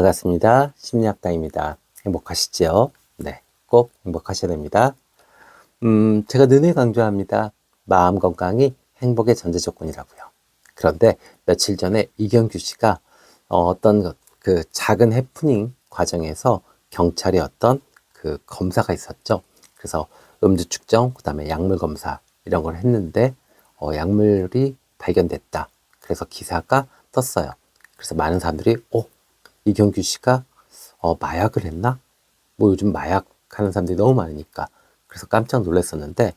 반갑습니다. 심리학다입니다. 행복하시죠? 네, 꼭 행복하셔야 됩니다. 제가 늘 강조합니다. 마음 건강이 행복의 전제 조건이라고요. 그런데 며칠 전에 이경규 씨가 어떤 그 작은 해프닝 과정에서 경찰이 어떤 그 검사가 있었죠. 그래서 음주 측정, 그 다음에 약물 검사 이런 걸 했는데 약물이 발견됐다. 그래서 기사가 떴어요. 그래서 많은 사람들이 이경규 씨가 마약을 했나? 뭐 요즘 마약 하는 사람들이 너무 많으니까. 그래서 깜짝 놀랐었는데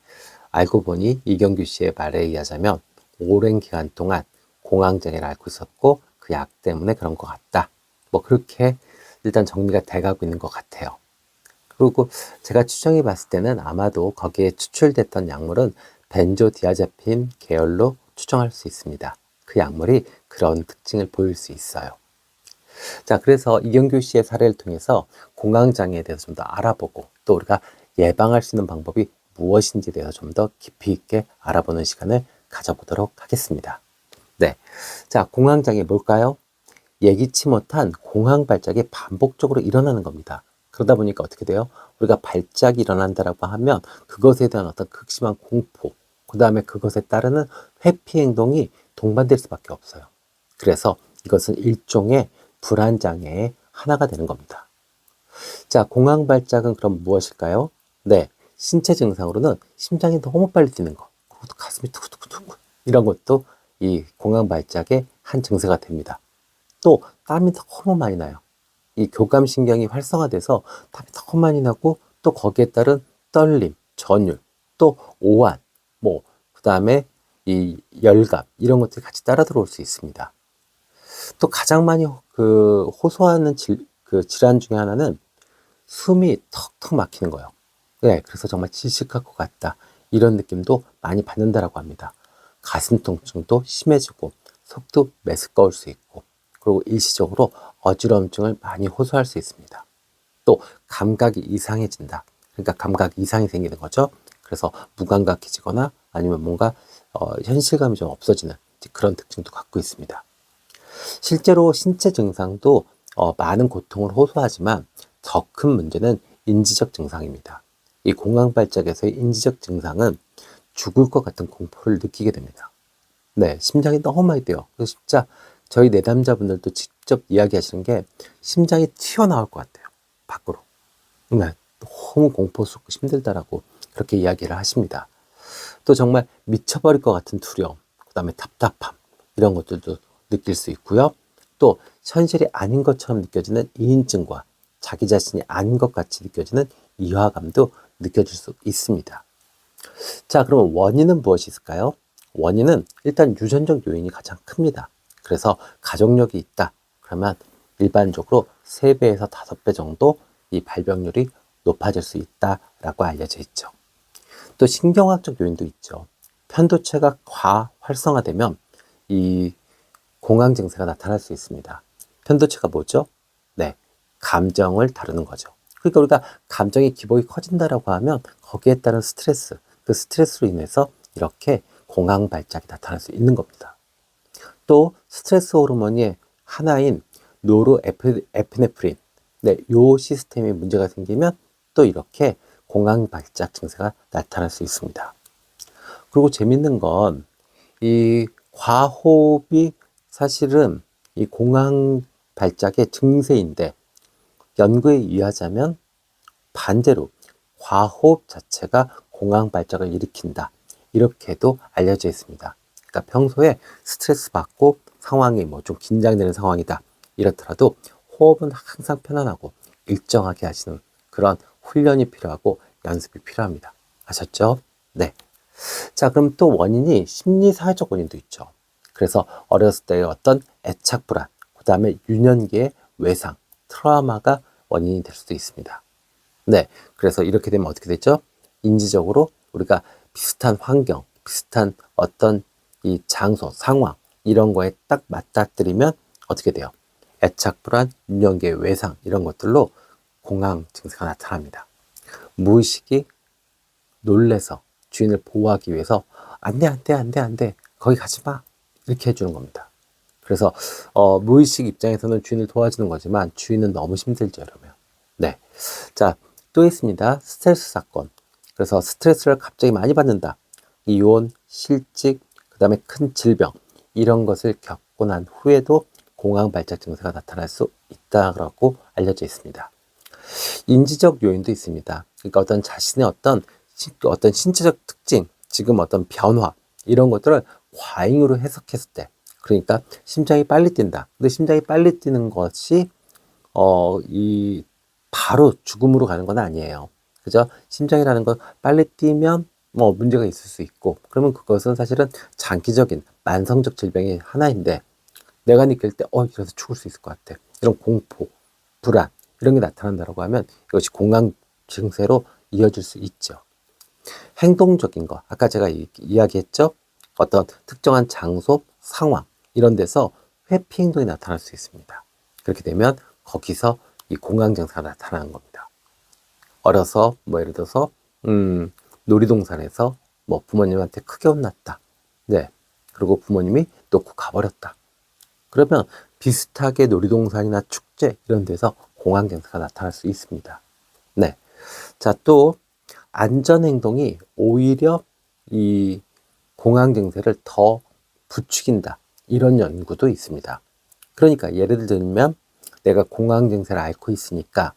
알고 보니 이경규 씨의 말에 의하자면 오랜 기간 동안 공황장애를 앓고 있었고 그 약 때문에 그런 것 같다. 뭐 그렇게 일단 정리가 돼가고 있는 것 같아요. 그리고 제가 추정해 봤을 때는 아마도 거기에 추출됐던 약물은 벤조디아제핀 계열로 추정할 수 있습니다. 그 약물이 그런 특징을 보일 수 있어요. 자, 그래서 이경규 씨의 사례를 통해서 공황장애에 대해서 좀 더 알아보고 또 우리가 예방할 수 있는 방법이 무엇인지에 대해서 좀 더 깊이 있게 알아보는 시간을 가져보도록 하겠습니다. 네. 자, 공황장애 뭘까요? 예기치 못한 공황 발작이 반복적으로 일어나는 겁니다. 그러다 보니까 어떻게 돼요? 우리가 발작이 일어난다라고 하면 그것에 대한 어떤 극심한 공포, 그 다음에 그것에 따르는 회피 행동이 동반될 수밖에 없어요. 그래서 이것은 일종의 불안장애의 하나가 되는 겁니다. 자, 공황 발작은 그럼 무엇일까요? 네, 신체 증상으로는 심장이 너무 빨리 뛰는 거, 그리고 가슴이 두근두근두근 이런 것도 이 공황 발작의 한 증세가 됩니다. 또 땀이 너무 많이 나요. 이 교감신경이 활성화돼서 땀이 너무 많이 나고 또 거기에 따른 떨림, 전율, 또 오한, 뭐 그다음에 이 열감 이런 것들이 같이 따라 들어올 수 있습니다. 또 가장 많이 호소하는 그 질환 중에 하나는 숨이 턱턱 막히는 거예요. 네, 그래서 정말 질식할 것 같다. 이런 느낌도 많이 받는다라고 합니다. 가슴 통증도 심해지고 속도 메스꺼울 수 있고 그리고 일시적으로 어지러움증을 많이 호소할 수 있습니다. 또 감각이 이상해진다. 그러니까 감각 이상이 생기는 거죠. 그래서 무감각해지거나 아니면 뭔가 현실감이 좀 없어지는 그런 특징도 갖고 있습니다. 실제로 신체 증상도 많은 고통을 호소하지만 더 큰 문제는 인지적 증상입니다. 이 공황 발작에서의 인지적 증상은 죽을 것 같은 공포를 느끼게 됩니다. 네, 심장이 너무 많이 뛰어요. 그래서 진짜 저희 내담자분들도 직접 이야기하시는 게 심장이 튀어나올 것 같아요. 밖으로. 네, 너무 공포스럽고 힘들다라고 그렇게 이야기를 하십니다. 또 정말 미쳐버릴 것 같은 두려움, 그 다음에 답답함 이런 것들도 느낄 수 있고요. 또 현실이 아닌 것처럼 느껴지는 이인증과 자기 자신이 아닌 것 같이 느껴지는 이화감도 느껴질 수 있습니다. 자, 그럼 원인은 무엇이 있을까요? 원인은 일단 유전적 요인이 가장 큽니다. 그래서 가족력이 있다. 그러면 일반적으로 3배에서 5배 정도 이 발병률이 높아질 수 있다라고 알려져 있죠. 또 신경학적 요인도 있죠. 편도체가 과활성화되면 이 공황 증세가 나타날 수 있습니다. 편도체가 뭐죠? 네, 감정을 다루는 거죠. 그러니까 우리가 감정의 기복이 커진다라고 하면 거기에 따른 스트레스, 그 스트레스로 인해서 이렇게 공황 발작이 나타날 수 있는 겁니다. 또 스트레스 호르몬의 하나인 노르에피네프린, 네, 요 시스템에 문제가 생기면 또 이렇게 공황 발작 증세가 나타날 수 있습니다. 그리고 재밌는 건 이 과호흡이 사실은 이 공황 발작의 증세인데 연구에 의하자면 반대로 과호흡 자체가 공황 발작을 일으킨다. 이렇게도 알려져 있습니다. 그러니까 평소에 스트레스 받고 상황이 뭐 좀 긴장되는 상황이다. 이렇더라도 호흡은 항상 편안하고 일정하게 하시는 그런 훈련이 필요하고 연습이 필요합니다. 아셨죠? 네. 자, 그럼 또 원인이 심리사회적 원인도 있죠. 그래서 어렸을 때의 어떤 애착 불안, 그 다음에 유년기의 외상, 트라우마가 원인이 될 수도 있습니다. 네, 그래서 이렇게 되면 어떻게 되죠? 인지적으로 우리가 비슷한 환경, 비슷한 어떤 이 장소, 상황 이런 거에 딱 맞닥뜨리면 어떻게 돼요? 애착 불안, 유년기의 외상 이런 것들로 공황 증세가 나타납니다. 무의식이 놀래서 주인을 보호하기 위해서 안 돼, 안 돼, 안 돼, 안 돼. 거기 가지 마. 이렇게 해주는 겁니다. 그래서 무의식 입장에서는 주인을 도와주는 거지만 주인은 너무 힘들죠, 이러면. 네. 자, 또 있습니다. 스트레스 사건. 그래서 스트레스를 갑자기 많이 받는다. 이혼, 실직, 그 다음에 큰 질병, 이런 것을 겪고 난 후에도 공황 발작 증세가 나타날 수 있다고 알려져 있습니다. 인지적 요인도 있습니다. 그러니까 어떤 자신의 어떤 신체적 특징, 지금 어떤 변화, 이런 것들을 과잉으로 해석했을 때, 그러니까 심장이 빨리 뛴다. 근데 심장이 빨리 뛰는 것이 바로 죽음으로 가는 건 아니에요. 그죠? 심장이라는 건 빨리 뛰면 뭐 문제가 있을 수 있고, 그러면 그것은 사실은 장기적인 만성적 질병의 하나인데, 내가 느낄 때 이래서 죽을 수 있을 것 같아. 이런 공포, 불안, 이런 게 나타난다고 하면 이것이 공황 증세로 이어질 수 있죠. 행동적인 거, 아까 제가 이야기했죠? 어떤 특정한 장소, 상황, 이런 데서 회피 행동이 나타날 수 있습니다. 그렇게 되면 거기서 이 공황 증세가 나타나는 겁니다. 어려서 예를 들어서 놀이동산에서 부모님한테 크게 혼났다. 네. 그리고 부모님이 놓고 가버렸다. 그러면 비슷하게 놀이동산이나 축제 이런 데서 공황 증세가 나타날 수 있습니다. 네. 자, 또 안전 행동이 오히려 이 공황 증세를 더 부추긴다. 이런 연구도 있습니다. 그러니까 예를 들면 내가 공황 증세를 앓고 있으니까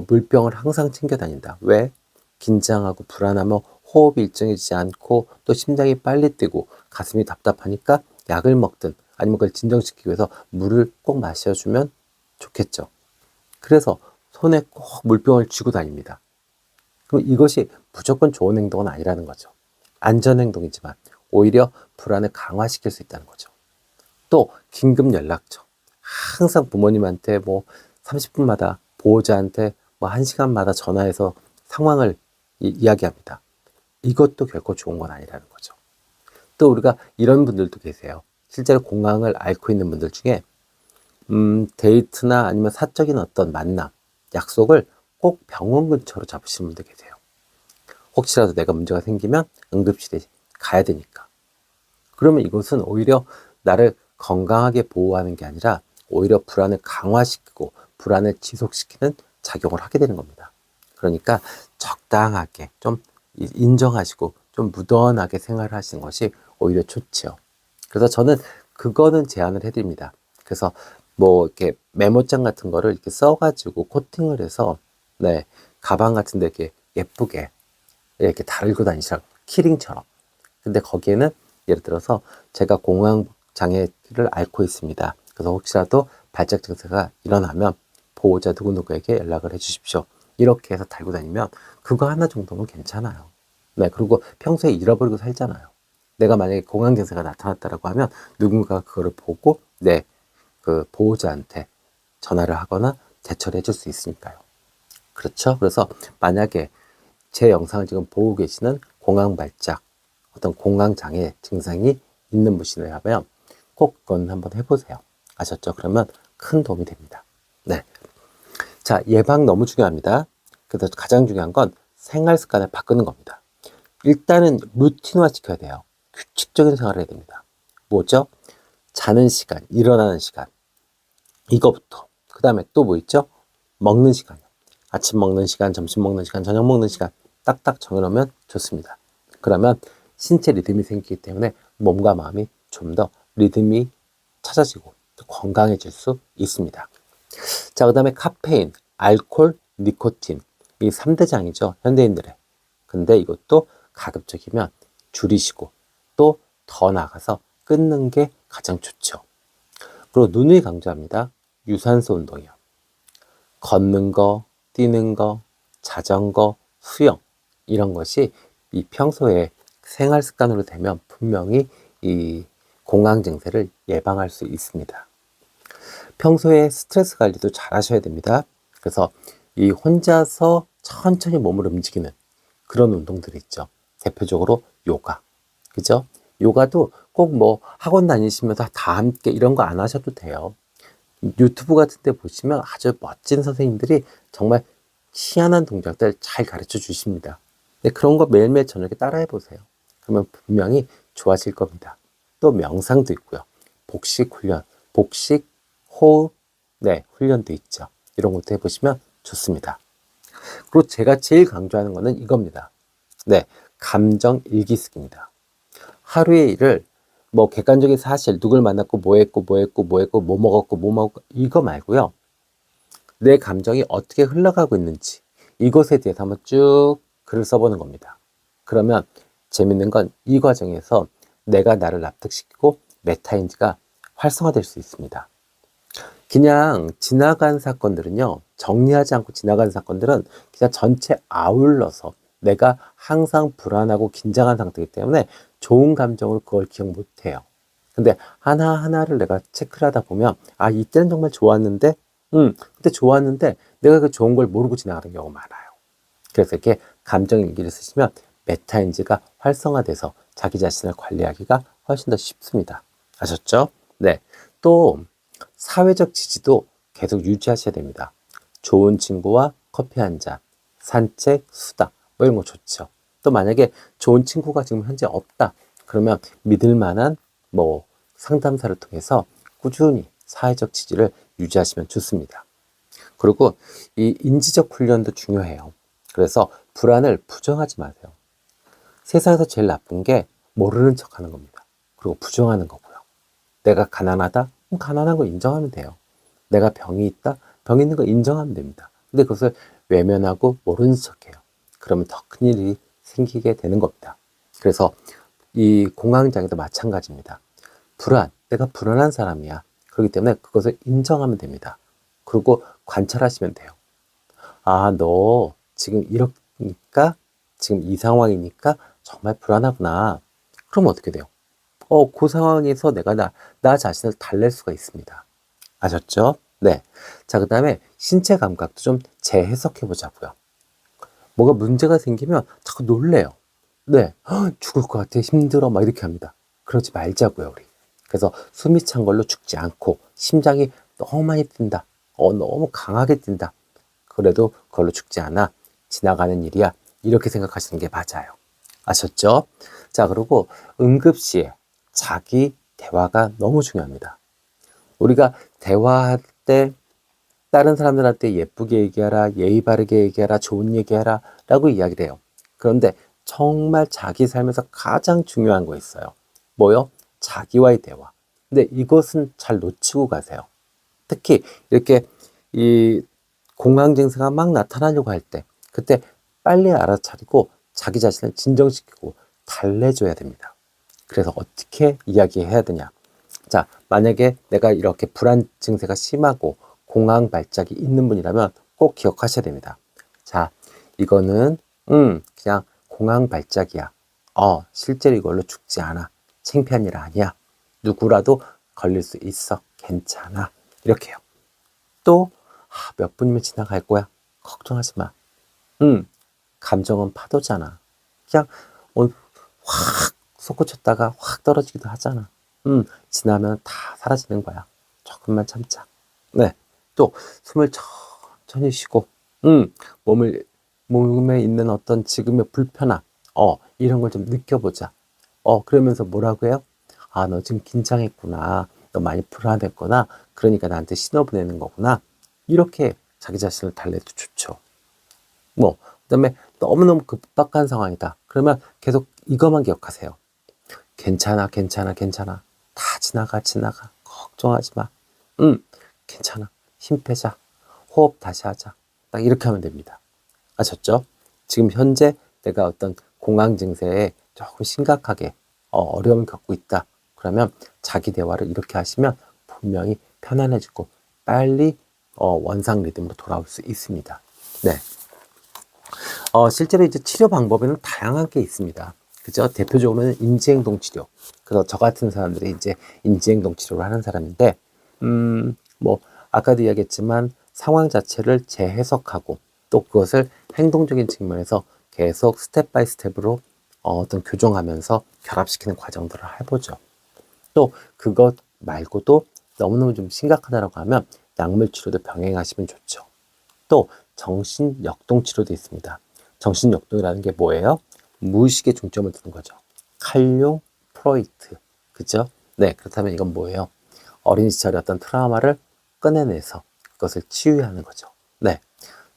물병을 항상 챙겨 다닌다. 왜? 긴장하고 불안하면 호흡이 일정해지지 않고 또 심장이 빨리 뛰고 가슴이 답답하니까 약을 먹든 아니면 그걸 진정시키기 위해서 물을 꼭 마셔주면 좋겠죠. 그래서 손에 꼭 물병을 쥐고 다닙니다. 그럼 이것이 무조건 좋은 행동은 아니라는 거죠. 안전 행동이지만 오히려 불안을 강화시킬 수 있다는 거죠. 또 긴급 연락처. 항상 부모님한테 30분마다 보호자한테 1시간마다 전화해서 상황을 이야기합니다. 이것도 결코 좋은 건 아니라는 거죠. 또 우리가 이런 분들도 계세요. 실제로 공황을 앓고 있는 분들 중에 데이트나 아니면 사적인 어떤 만남, 약속을 꼭 병원 근처로 잡으시는 분들 계세요. 혹시라도 내가 문제가 생기면 응급실에 가야 되니까. 그러면 이것은 오히려 나를 건강하게 보호하는 게 아니라 오히려 불안을 강화시키고 불안을 지속시키는 작용을 하게 되는 겁니다. 그러니까 적당하게 좀 인정하시고 좀 무던하게 생활을 하시는 것이 오히려 좋지요. 그래서 저는 그거는 제안을 해드립니다. 그래서 이렇게 메모장 같은 거를 이렇게 써가지고 코팅을 해서 네, 가방 같은 데 이렇게 예쁘게 이렇게 달고 다니시라고, 키링처럼. 근데 거기에는 예를 들어서 제가 공황 장애를 앓고 있습니다. 그래서 혹시라도 발작 증세가 일어나면 보호자 누구누구에게 연락을 해 주십시오. 이렇게 해서 달고 다니면 그거 하나 정도는 괜찮아요. 네, 그리고 평소에 잃어버리고 살잖아요. 내가 만약에 공황 증세가 나타났다라고 하면 누군가가 그거를 보고 그 보호자한테 전화를 하거나 대처를 해줄 수 있으니까요. 그렇죠? 그래서 만약에 제 영상을 지금 보고 계시는 공황 발작, 어떤 공황 장애 증상이 있는 분이라면 꼭 그건 한번 해보세요. 아셨죠? 그러면 큰 도움이 됩니다. 네. 자, 예방 너무 중요합니다. 그래서 가장 중요한 건 생활 습관을 바꾸는 겁니다. 일단은 루틴화 시켜야 돼요. 규칙적인 생활을 해야 됩니다. 뭐죠? 자는 시간, 일어나는 시간. 이거부터. 그 다음에 또 뭐 있죠? 먹는 시간이요. 아침 먹는 시간, 점심 먹는 시간, 저녁 먹는 시간 딱딱 정해놓으면 좋습니다. 그러면 신체 리듬이 생기기 때문에 몸과 마음이 좀 더 리듬이 찾아지고 건강해질 수 있습니다. 자, 그 다음에 카페인, 알코올, 니코틴. 이 3대장이죠. 현대인들의. 근데 이것도 가급적이면 줄이시고 또 더 나아가서 끊는 게 가장 좋죠. 그리고 누누이 강조합니다. 유산소 운동이요. 걷는 거, 뛰는 거, 자전거, 수영 이런 것이 이 평소에 생활 습관으로 되면 분명히 이 공황 증세를 예방할 수 있습니다. 평소에 스트레스 관리도 잘 하셔야 됩니다. 그래서 이 혼자서 천천히 몸을 움직이는 그런 운동들이 있죠. 대표적으로 요가. 그죠? 요가도 꼭 학원 다니시면서 다 함께 이런 거 안 하셔도 돼요. 유튜브 같은 데 보시면 아주 멋진 선생님들이 정말 희한한 동작들 잘 가르쳐 주십니다. 근데 그런 거 매일매일 저녁에 따라해 보세요. 그러면 분명히 좋아질 겁니다. 또 명상도 있고요. 복식 훈련, 복식, 호흡, 네, 훈련도 있죠. 이런 것도 해보시면 좋습니다. 그리고 제가 제일 강조하는 거는 이겁니다. 네, 감정 일기 쓰기입니다. 하루의 일을 뭐 객관적인 사실, 누굴 만났고 뭐 했고 뭐 했고 뭐 했고 뭐 먹었고 뭐 먹었고 이거 말고요. 내 감정이 어떻게 흘러가고 있는지 이것에 대해서 한번 쭉 글을 써보는 겁니다. 그러면 재밌는 건 이 과정에서 내가 나를 납득시키고 메타인지가 활성화될 수 있습니다. 그냥 지나간 사건들은요, 정리하지 않고 지나간 사건들은 그냥 전체 아울러서 내가 항상 불안하고 긴장한 상태이기 때문에 좋은 감정으로 그걸 기억 못해요. 근데 하나하나를 내가 체크를 하다 보면, 아, 이때는 정말 좋았는데, 그때 좋았는데, 내가 그 좋은 걸 모르고 지나가는 경우가 많아요. 그래서 이렇게 감정 일기를 쓰시면 메타인지가 활성화돼서 자기 자신을 관리하기가 훨씬 더 쉽습니다. 아셨죠? 네. 또, 사회적 지지도 계속 유지하셔야 됩니다. 좋은 친구와 커피 한 잔, 산책, 수다, 뭐 이런 거 좋죠. 또 만약에 좋은 친구가 지금 현재 없다. 그러면 믿을 만한 뭐 상담사를 통해서 꾸준히 사회적 지지를 유지하시면 좋습니다. 그리고 이 인지적 훈련도 중요해요. 그래서 불안을 부정하지 마세요. 세상에서 제일 나쁜 게 모르는 척 하는 겁니다. 그리고 부정하는 거고요. 내가 가난하다? 그럼 가난한 거 인정하면 돼요. 내가 병이 있다? 병 있는 거 인정하면 됩니다. 근데 그것을 외면하고 모르는 척해요. 그러면 더 큰일이 생기게 되는 겁니다. 그래서 이 공황장애도 마찬가지입니다. 내가 불안한 사람이야. 그렇기 때문에 그것을 인정하면 됩니다. 그리고 관찰하시면 돼요. 아, 너 지금 이러니까, 지금 이 상황이니까 정말 불안하구나. 그럼 어떻게 돼요? 그 상황에서 내가 나 자신을 달랠 수가 있습니다. 아셨죠? 네. 자, 그 다음에 신체 감각도 좀 재해석해 보자고요. 뭐가 문제가 생기면 자꾸 놀래요. 네. 죽을 것 같아. 힘들어. 막 이렇게 합니다. 그러지 말자고요, 우리. 그래서 숨이 찬 걸로 죽지 않고 심장이 너무 많이 뛴다. 너무 강하게 뛴다. 그래도 그걸로 죽지 않아. 지나가는 일이야. 이렇게 생각하시는 게 맞아요. 아셨죠? 자, 그리고 응급시에 자기 대화가 너무 중요합니다. 우리가 대화할 때 다른 사람들한테 예쁘게 얘기하라, 예의 바르게 얘기하라, 좋은 얘기하라 라고 이야기를 해요. 그런데 정말 자기 삶에서 가장 중요한 거 있어요. 뭐요? 자기와의 대화. 근데 이것은 잘 놓치고 가세요. 특히 이렇게 이 공황 증세가 막 나타나려고 할 때, 그때 빨리 알아차리고 자기 자신을 진정시키고 달래줘야 됩니다. 그래서 어떻게 이야기해야 되냐? 자, 만약에 내가 이렇게 불안 증세가 심하고 공황 발작이 있는 분이라면 꼭 기억하셔야 됩니다. 자, 이거는 그냥 공황 발작이야. 실제로 이걸로 죽지 않아. 창피한 일 아니야. 누구라도 걸릴 수 있어. 괜찮아. 이렇게요. 또 몇 분이면 지나갈 거야. 걱정하지 마. 감정은 파도잖아. 그냥 확 솟구쳤다가 확 떨어지기도 하잖아. 지나면 다 사라지는 거야. 조금만 참자. 네. 또 숨을 천천히 쉬고, 몸에 있는 어떤 지금의 불편함, 이런 걸 좀 느껴보자. 그러면서 뭐라고 해요? 아, 너 지금 긴장했구나. 너 많이 불안했구나. 그러니까 나한테 신호 보내는 거구나. 이렇게 자기 자신을 달래도 좋죠. 그다음에 너무너무 급박한 상황이다. 그러면 계속 이것만 기억하세요. 괜찮아, 괜찮아, 괜찮아. 다 지나가. 걱정하지 마. 괜찮아. 힘 빼자. 호흡 다시 하자. 딱 이렇게 하면 됩니다. 아셨죠? 지금 현재 내가 어떤 공황 증세에 조금 심각하게 어려움을 겪고 있다. 그러면 자기 대화를 이렇게 하시면 분명히 편안해지고 빨리 원상 리듬으로 돌아올 수 있습니다. 네. 실제로 이제 치료 방법에는 다양한 게 있습니다. 그죠? 대표적으로는 인지행동 치료. 그래서 저 같은 사람들이 이제 인지행동 치료를 하는 사람인데, 아까도 이야기했지만 상황 자체를 재해석하고 또 그것을 행동적인 측면에서 계속 스텝 바이 스텝으로 어떤 교정하면서 결합시키는 과정들을 해보죠. 또 그것 말고도 너무너무 좀 심각하다라고 하면 약물 치료도 병행하시면 좋죠. 또 정신역동 치료도 있습니다. 정신역동이라는 게 뭐예요? 무의식에 중점을 두는 거죠. 칼륨, 프로이트. 그죠? 네, 그렇다면 이건 뭐예요? 어린 시절의 어떤 트라우마를 꺼내내서 그것을 치유하는 거죠. 네.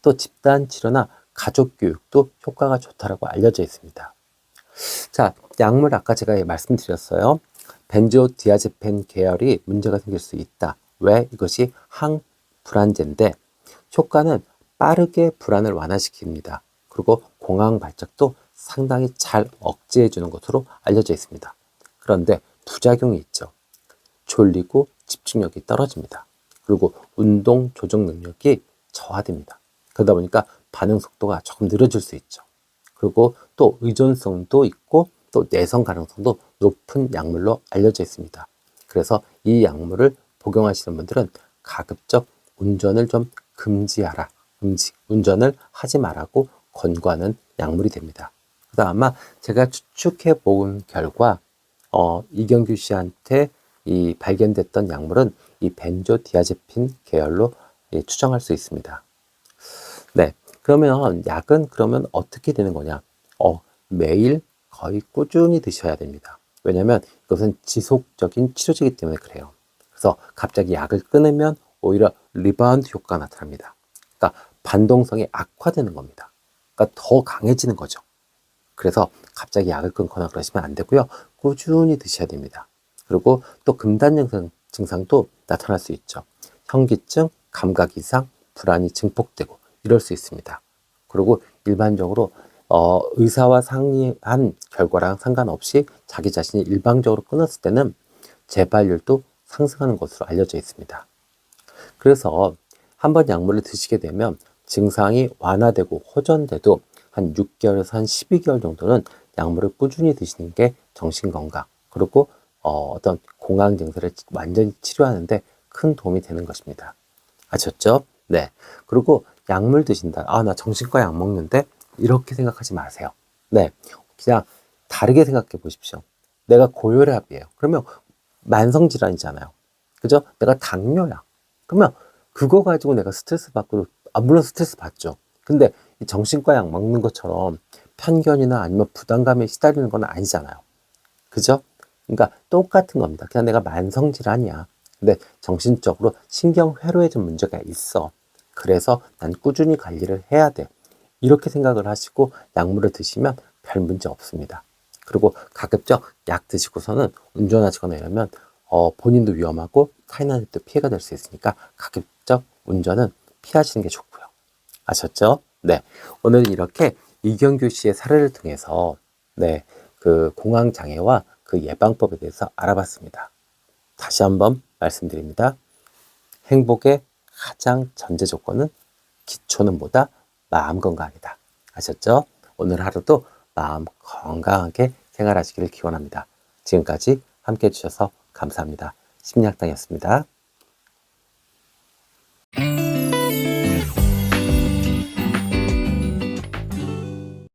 또 집단 치료나 가족 교육도 효과가 좋다라고 알려져 있습니다. 자, 약물 아까 제가 말씀드렸어요. 벤조디아제펜 계열이 문제가 생길 수 있다. 왜? 이것이 항불안제인데 효과는 빠르게 불안을 완화시킵니다. 그리고 공황 발작도 상당히 잘 억제해 주는 것으로 알려져 있습니다. 그런데 부작용이 있죠. 졸리고 집중력이 떨어집니다. 그리고 운동 조정 능력이 저하됩니다. 그러다 보니까 반응 속도가 조금 느려질 수 있죠. 그리고 또 의존성도 있고 또 내성 가능성도 높은 약물로 알려져 있습니다. 그래서 이 약물을 복용하시는 분들은 가급적 운전을 좀 금지하라. 운전을 하지 말라고 권고하는 약물이 됩니다. 그래서 아마 제가 추측해 본 결과 이경규 씨한테 이 발견됐던 약물은 이 벤조디아제핀 계열로 추정할 수 있습니다. 네, 그러면 약은 그러면 어떻게 되는 거냐? 매일 거의 꾸준히 드셔야 됩니다. 왜냐하면 이것은 지속적인 치료제이기 때문에 그래요. 그래서 갑자기 약을 끊으면 오히려 리바운드 효과가 나타납니다. 그러니까 반동성이 악화되는 겁니다. 그러니까 더 강해지는 거죠. 그래서 갑자기 약을 끊거나 그러시면 안 되고요. 꾸준히 드셔야 됩니다. 그리고 또 금단 증상도 나타날 수 있죠. 현기증, 감각 이상, 불안이 증폭되고 이럴 수 있습니다. 그리고 일반적으로 의사와 상의한 결과랑 상관없이 자기 자신이 일방적으로 끊었을 때는 재발률도 상승하는 것으로 알려져 있습니다. 그래서 한번 약물을 드시게 되면 증상이 완화되고 호전돼도 한 6개월에서 한 12개월 정도는 약물을 꾸준히 드시는 게 정신건강 그리고 어떤 공황 증세를 완전히 치료하는데 큰 도움이 되는 것입니다. 아셨죠? 네. 그리고 약물 드신다. 나 정신과 약 먹는데 이렇게 생각하지 마세요. 네. 그냥 다르게 생각해 보십시오. 내가 고혈압이에요. 그러면 만성질환이잖아요. 그죠? 내가 당뇨야. 그러면 그거 가지고 내가 스트레스 받고, 물론 스트레스 받죠. 근데 이 정신과 약 먹는 것처럼 편견이나 아니면 부담감에 시달리는 건 아니잖아요. 그죠? 그러니까 똑같은 겁니다. 그냥 내가 만성질환이야. 근데 정신적으로 신경회로에 좀 문제가 있어. 그래서 난 꾸준히 관리를 해야 돼. 이렇게 생각을 하시고 약물을 드시면 별 문제 없습니다. 그리고 가급적 약 드시고서는 운전하시거나 이러면 본인도 위험하고 타인한테도 피해가 될 수 있으니까 가급적 운전은 피하시는 게 좋고요. 아셨죠? 네. 오늘 이렇게 이경규 씨의 사례를 통해서 네, 그 공황 장애와 그 예방법에 대해서 알아봤습니다. 다시 한번 말씀드립니다. 행복의 가장 전제 조건은 기초는 뭐다? 마음 건강이다. 아셨죠? 오늘 하루도 마음 건강하게 생활하시기를 기원합니다. 지금까지 함께 해주셔서 감사합니다. 심리학당이었습니다.